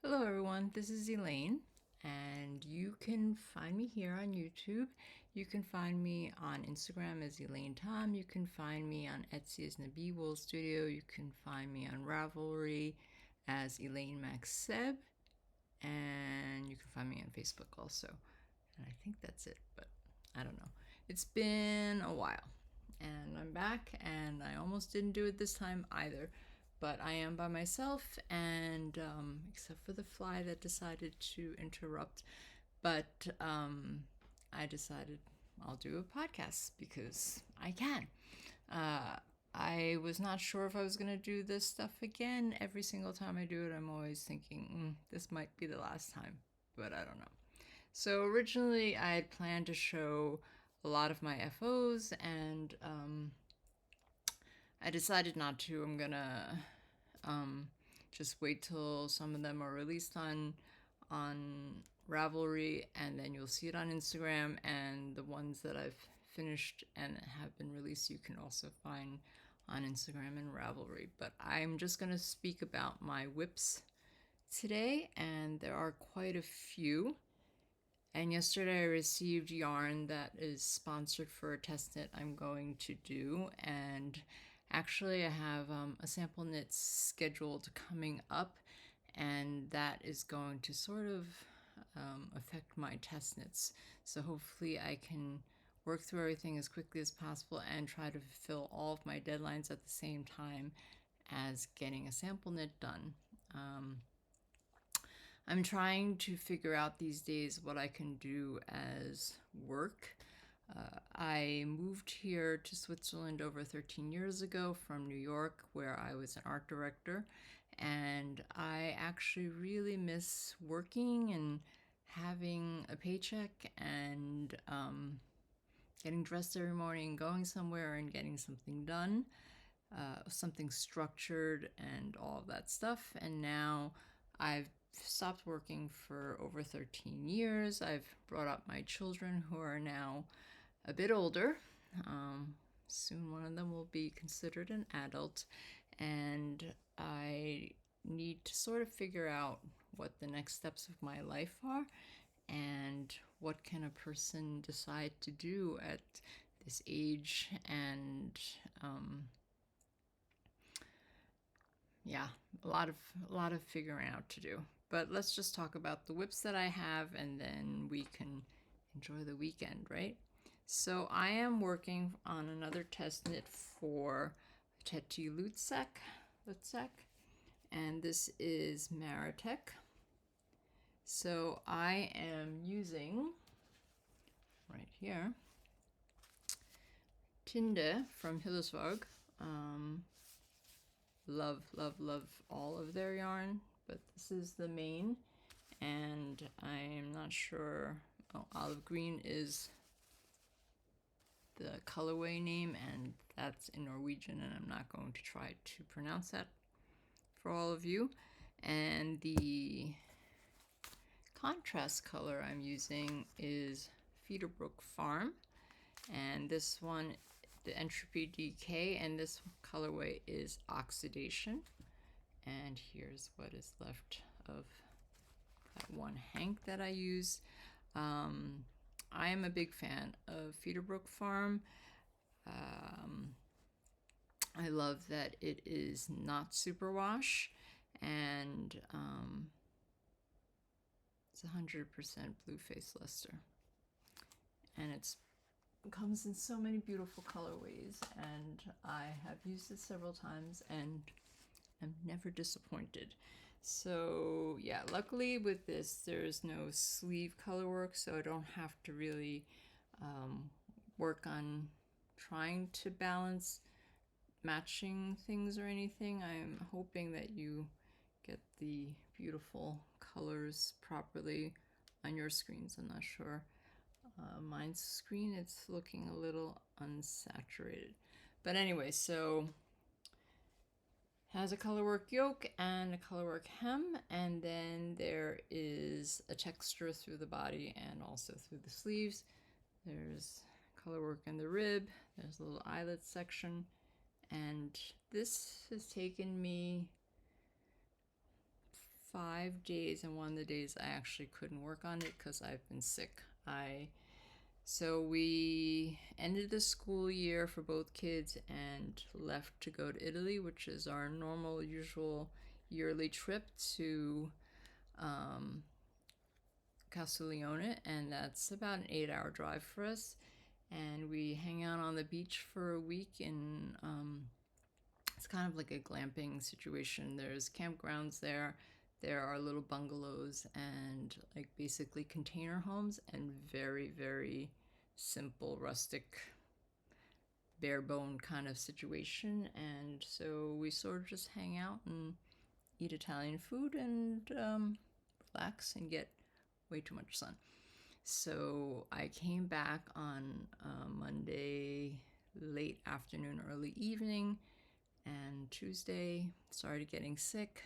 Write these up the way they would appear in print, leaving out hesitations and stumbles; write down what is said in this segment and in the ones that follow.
Hello everyone, this is Elaine, and you can find me here on YouTube. You can find me on Instagram as Elaine Tom. You can find me on Etsy as Nabi Wool Studio. You can find me on Ravelry as Elaine Max Seb, and you can find me on Facebook also. And I think that's it, but I don't know. It's been a while, and I'm back, and I almost didn't do it this time either. But I am by myself, and except for the fly that decided to interrupt, but I decided I'll do a podcast because I can. Uh, I was not sure if I was going to do this stuff again. Every single time I do it, I'm always thinking, this might be the last time, but I don't know. So originally, I had planned to show a lot of my FOs, and I decided not to. I'm gonna just wait till some of them are released on Ravelry, and then you'll see it on Instagram. And the ones that I've finished and have been released, you can also find on Instagram and Ravelry. But I'm just gonna speak about my whips today, and there are quite a few. And yesterday I received yarn that is sponsored for a test knit I'm going to do. And actually I have a sample knit scheduled coming up, and that is going to sort of affect my test knits. So hopefully I can work through everything as quickly as possible and try to fulfill all of my deadlines at the same time as getting a sample knit done. I'm trying to figure out these days what I can do as work. I moved here to Switzerland over 13 years ago from New York, where I was an art director, and I actually really miss working and having a paycheck and getting dressed every morning, going somewhere and getting something done, something structured, and all of that stuff. And now I've stopped working for over 13 years. I've brought up my children, who are now a bit older. Soon one of them will be considered an adult, and I need to sort of figure out what the next steps of my life are and what can a person decide to do at this age. And yeah, a lot of figuring out to do. But let's just talk about the whips that I have, and then we can enjoy the weekend, right? So I am working on another test knit for Teti Lutzek, and this is Maratech. So I am using, right here, Tinde from Hillersvåg. Love, love, love all of their yarn, but this is the main, and I'm not sure. Oh, olive green is the colorway name, and that's in Norwegian, and I'm not going to try to pronounce that for all of you. And the contrast color I'm using is Federbrook Farm, and this one, the Entropy Decay, and this colorway is Oxidation. And here's what is left of that one hank that I use. I am a big fan of Federbrook Farm. I love that it is not superwash, and it's 100% blue face luster, and it comes in so many beautiful colorways, and I have used it several times and I'm never disappointed. So yeah, luckily with this there's no sleeve color work, so I don't have to really work on trying to balance matching things or anything. I'm hoping that you get the beautiful colors properly on your screens. I'm not sure. Mine's screen, it's looking a little unsaturated. But anyway, so has a colorwork yoke and a colorwork hem, and then there is a texture through the body and also through the sleeves. There's colorwork in the rib, there's a little eyelet section, and this has taken me 5 days, and one of the days I actually couldn't work on it because I've been sick. So we ended the school year for both kids and left to go to Italy, which is our normal, usual yearly trip to Castiglione, and that's about an 8-hour drive for us. And we hang out on the beach for a week in it's kind of like a glamping situation. There's campgrounds there. There are little bungalows and like basically container homes and very, very simple, rustic, bare bone kind of situation. And so we sort of just hang out and eat Italian food and relax and get way too much sun. So I came back on Monday late afternoon, early evening, and Tuesday started getting sick.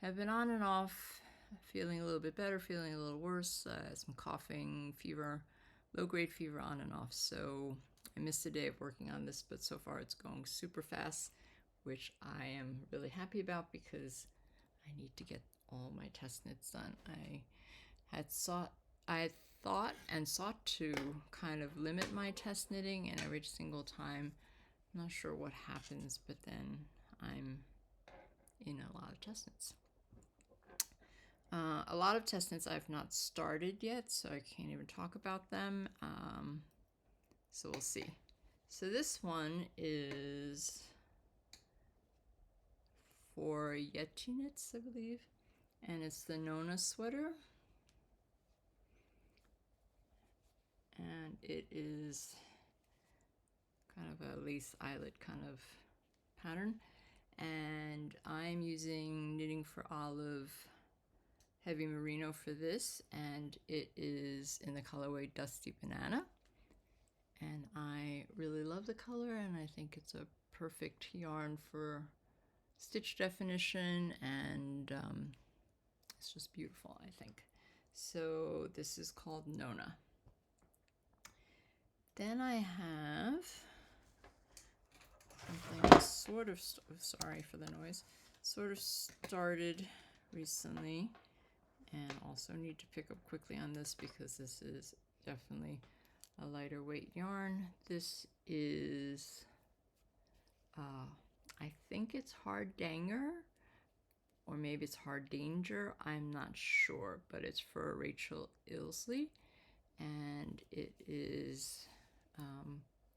Have been on and off, feeling a little bit better, feeling a little worse, some coughing, fever, low-grade fever on and off. So I missed a day of working on this, but so far it's going super fast, which I am really happy about because I need to get all my test knits done. I had thought and sought to kind of limit my test knitting, and every single time, I'm not sure what happens, but then I'm in a lot of test knits. A lot of test knits I've not started yet, so I can't even talk about them. So we'll see. So this one is for Yeti Knits, I believe, and it's the Nona sweater. And it is kind of a lace eyelet kind of pattern. And I'm using Knitting for Olive Heavy Merino for this, and it is in the colorway Dusty Banana. And I really love the color, and I think it's a perfect yarn for stitch definition, and it's just beautiful, I think. So this is called Nona. Then I have something sort of, sorry for the noise, sort of started recently, and also need to pick up quickly on this because this is definitely a lighter weight yarn. This is, I think it's Hard Danger, or maybe it's Hard Danger, I'm not sure, but it's for Rachel Ilsley, and it is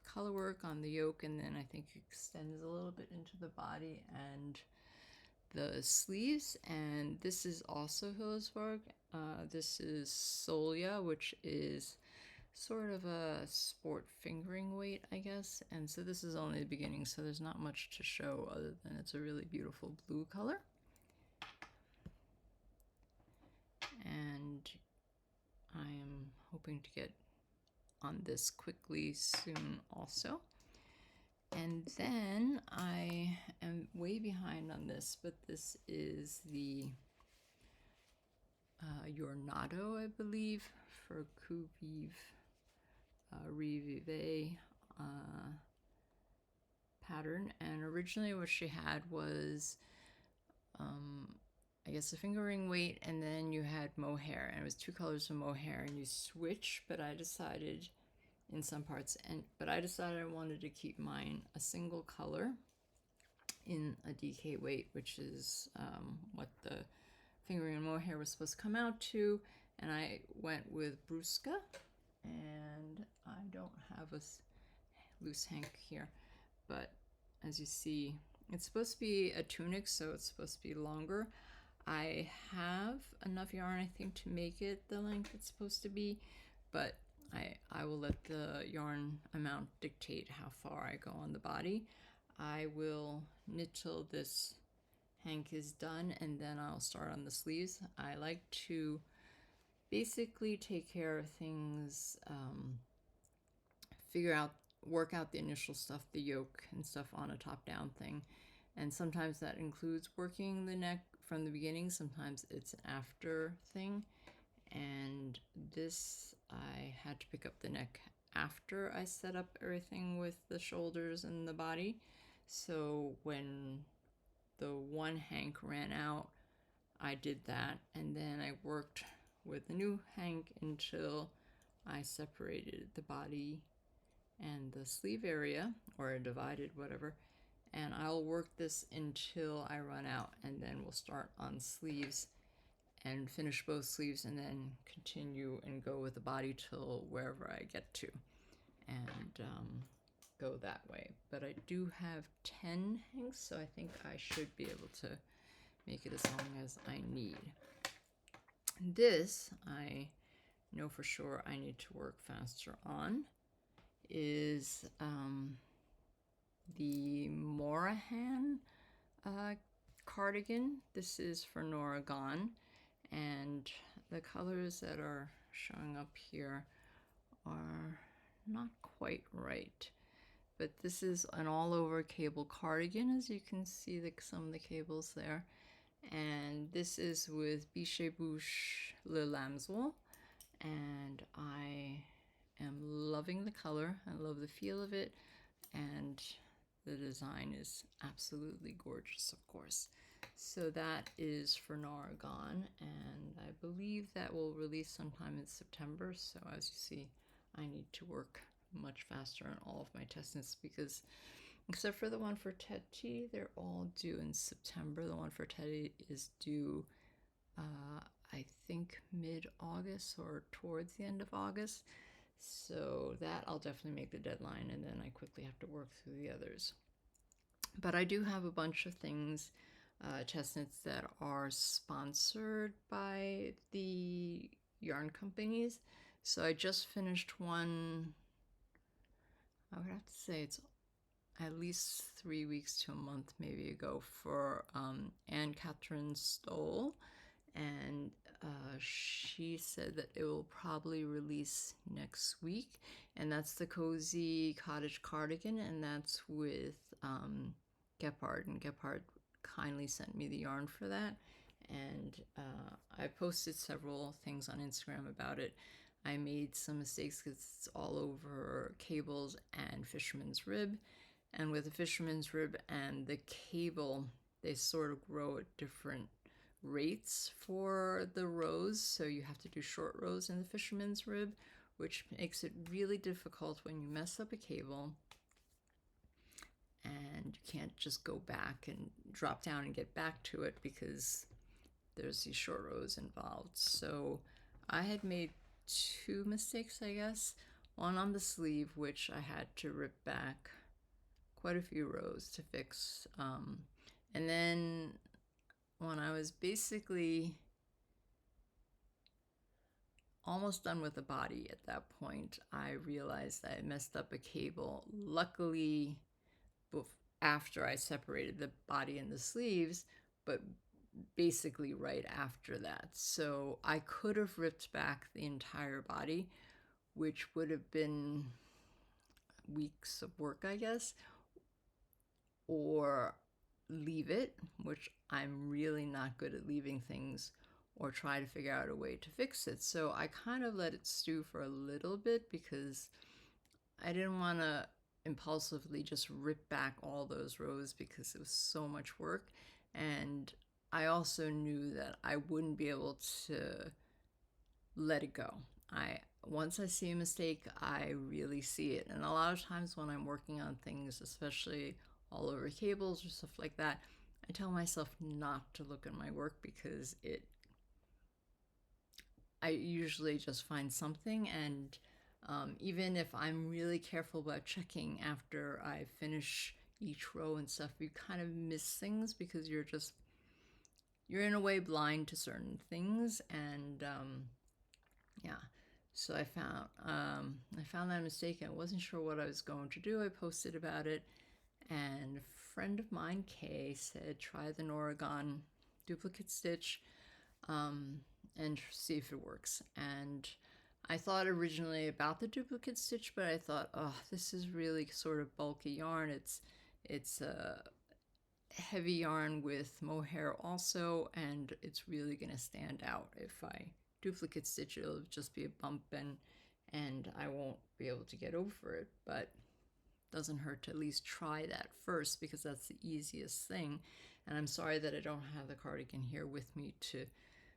color work on the yoke, and then I think it extends a little bit into the body and the sleeves. And this is also Hillsburg. This is Solia, which is sort of a sport fingering weight, I guess. And so this is only the beginning, so there's not much to show other than it's a really beautiful blue color. And I am hoping to get on this quickly soon also. And then I am way behind on this, but this is the Jornado, I believe, for Couvive Revive pattern. And originally what she had was I guess a fingering weight, and then you had mohair, and it was 2 colors of mohair, and you switch, but I decided in some parts, but I decided I wanted to keep mine a single color in a DK weight, which is what the fingering and mohair was supposed to come out to, and I went with Brusca, and I don't have a loose hank here, but as you see, it's supposed to be a tunic, so it's supposed to be longer. I have enough yarn, I think, to make it the length it's supposed to be, but I will let the yarn amount dictate how far I go on the body. I will knit till this hank is done, and then I'll start on the sleeves. I like to basically take care of things, work out the initial stuff, the yoke and stuff on a top-down thing. And sometimes that includes working the neck from the beginning, sometimes it's an after thing. And this, I had to pick up the neck after I set up everything with the shoulders and the body. So when the one hank ran out, I did that, and then I worked with the new hank until I separated the body and the sleeve area, or divided, whatever. And I'll work this until I run out, and then we'll start on sleeves and finish both sleeves, and then continue and go with the body till wherever I get to, and go that way. But I do have 10 hanks, so I think I should be able to make it as long as I need. This, I know for sure I need to work faster on, is the Morahan cardigan. This is for Naragon, and the colors that are showing up here are not quite right. But this is an all-over cable cardigan, as you can see some of the cables there. And this is with Biche Bouche Le Lambswool, and I am loving the color. I love the feel of it, and the design is absolutely gorgeous, of course. So that is for Naragon, and I believe that will release sometime in September. So as you see, I need to work much faster on all of my test knits, because except for the one for Teddy, they're all due in September. The one for Teddy is due, I think, mid-August or towards the end of August. So that I'll definitely make the deadline, and then I quickly have to work through the others. But I do have a bunch of things, test knits, that are sponsored by the yarn companies. So I just finished one, I would have to say it's at least 3 weeks to a month maybe ago, for Anne Catherine Stoll, and she said that it will probably release next week, and that's the Cozy Cottage cardigan, and that's with Gepard, and Gepard kindly sent me the yarn for that, and I posted several things on Instagram about it. I made some mistakes because it's all over cables and fisherman's rib, and with the fisherman's rib and the cable, they sort of grow at different rates for the rows, so you have to do short rows in the fisherman's rib, which makes it really difficult when you mess up a cable and you can't just go back and drop down and get back to it because there's these short rows involved. So I had made 2 mistakes, I guess. One on the sleeve, which I had to rip back quite a few rows to fix, and then when I was basically almost done with the body at that point, I realized I messed up a cable. Luckily, after I separated the body and the sleeves, but basically right after that. So I could have ripped back the entire body, which would have been weeks of work, I guess, or leave it, which I'm really not good at leaving things, or try to figure out a way to fix it. So I kind of let it stew for a little bit because I didn't want to impulsively just rip back all those rows because it was so much work. And I also knew that I wouldn't be able to let it go. Once I see a mistake, I really see it. And a lot of times when I'm working on things, especially all over cables or stuff like that, I tell myself not to look at my work because I usually just find something, and even if I'm really careful about checking after I finish each row and stuff, you kind of miss things because you're in a way blind to certain things, and yeah. So I found that mistake, and I wasn't sure what I was going to do. I posted about it, and a friend of mine, Kay, said try the Naragon duplicate stitch and see if it works. And I thought originally about the duplicate stitch, but I thought, oh, this is really sort of bulky yarn. It's a heavy yarn with mohair also, and it's really going to stand out. If I duplicate stitch, it'll just be a bump, and I won't be able to get over it. But doesn't hurt to at least try that first, because that's the easiest thing. And I'm sorry that I don't have the cardigan here with me to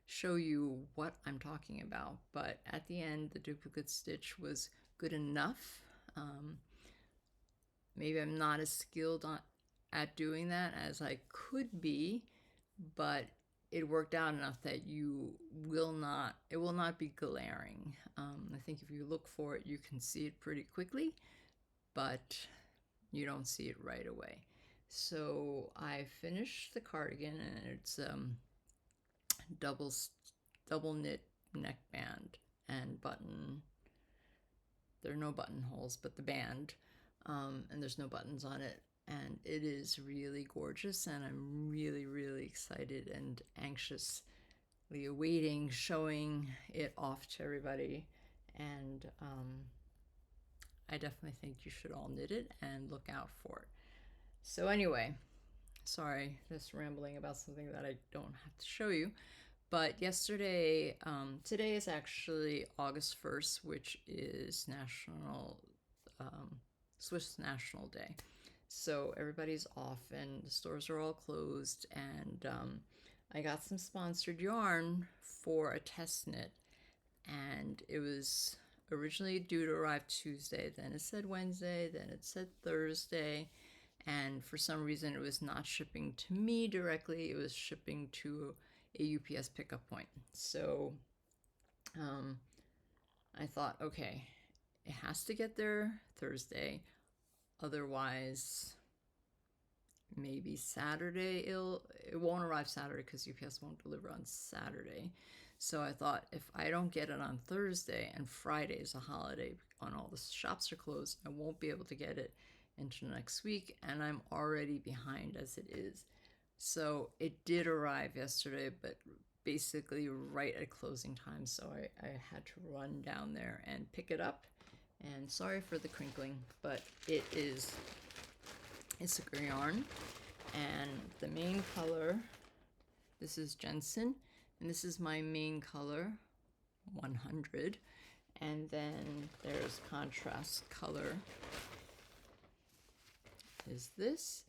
show you what I'm talking about, but at the end the duplicate stitch was good enough. Maybe I'm not as skilled at doing that as I could be, but it worked out enough that it will not be glaring. I think if you look for it, you can see it pretty quickly, but you don't see it right away. So I finished the cardigan, and it's double knit neckband and button. There are no buttonholes, but the band, and there's no buttons on it. And it is really gorgeous, and I'm really, really excited and anxiously awaiting showing it off to everybody. And I definitely think you should all knit it and look out for it. So anyway, sorry, just rambling about something that I don't have to show you. But yesterday, today is actually August 1st, which is Swiss National Day. So everybody's off and the stores are all closed, and I got some sponsored yarn for a test knit, and it was originally due to arrive Tuesday, then it said Wednesday, then it said Thursday, and for some reason it was not shipping to me directly, it was shipping to a UPS pickup point. So I thought, okay, it has to get there Thursday, otherwise maybe Saturday it won't arrive Saturday because UPS won't deliver on Saturday. So I thought, if I don't get it on Thursday, and Friday is a holiday and all the shops are closed, I won't be able to get it into next week, and I'm already behind as it is. So it did arrive yesterday, but basically right at closing time, so I had to run down there and pick it up. And sorry for the crinkling, but it's a yarn, and the main color, this is Jensen, and this is my main color, 100, and then there's contrast color is this,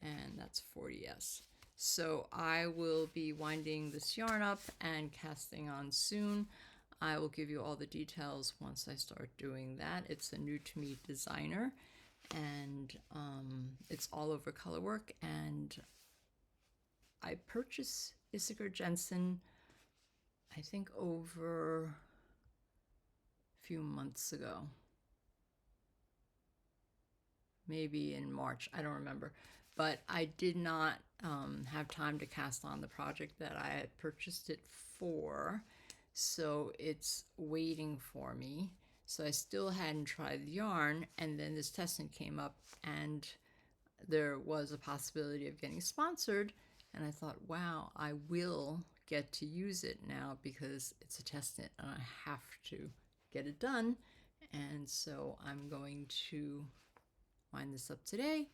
and that's 40S. So I will be winding this yarn up and casting on soon. I will give you all the details once I start doing that. It's a new to me designer, and it's all over colorwork, and I purchased Issachar Jensen I think over a few months ago, maybe in March, I don't remember, but I did not have time to cast on the project that I had purchased it for, so it's waiting for me. So I still hadn't tried the yarn, and then this test knit came up, and there was a possibility of getting sponsored, and I thought, wow, I will get to use it now because it's a test knit and I have to get it done. And so I'm going to wind this up today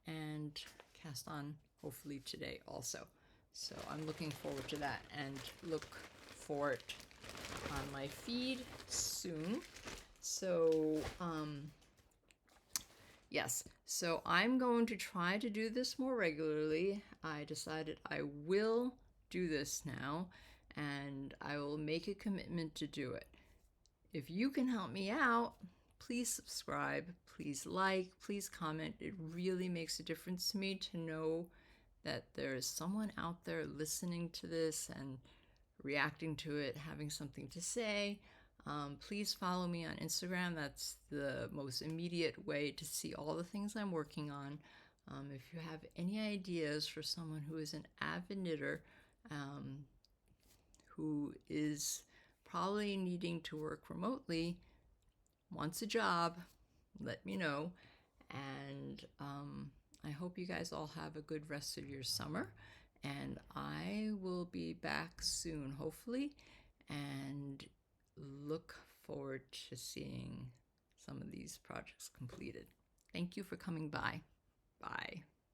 and cast on hopefully today also. So I'm looking forward to that, and look for it on my feed soon. So yes, so I'm going to try to do this more regularly. I decided I will do this now, and I will make a commitment to do it. If you can help me out, please subscribe, please like, please comment. It really makes a difference to me to know that there's someone out there listening to this and reacting to it, having something to say. Please follow me on Instagram. That's the most immediate way to see all the things I'm working on. If you have any ideas for someone who is an avid knitter, who is probably needing to work remotely, wants a job, let me know. And I hope you guys all have a good rest of your summer, and I will be back soon, hopefully, and look forward to seeing some of these projects completed. Thank you for coming by. Bye.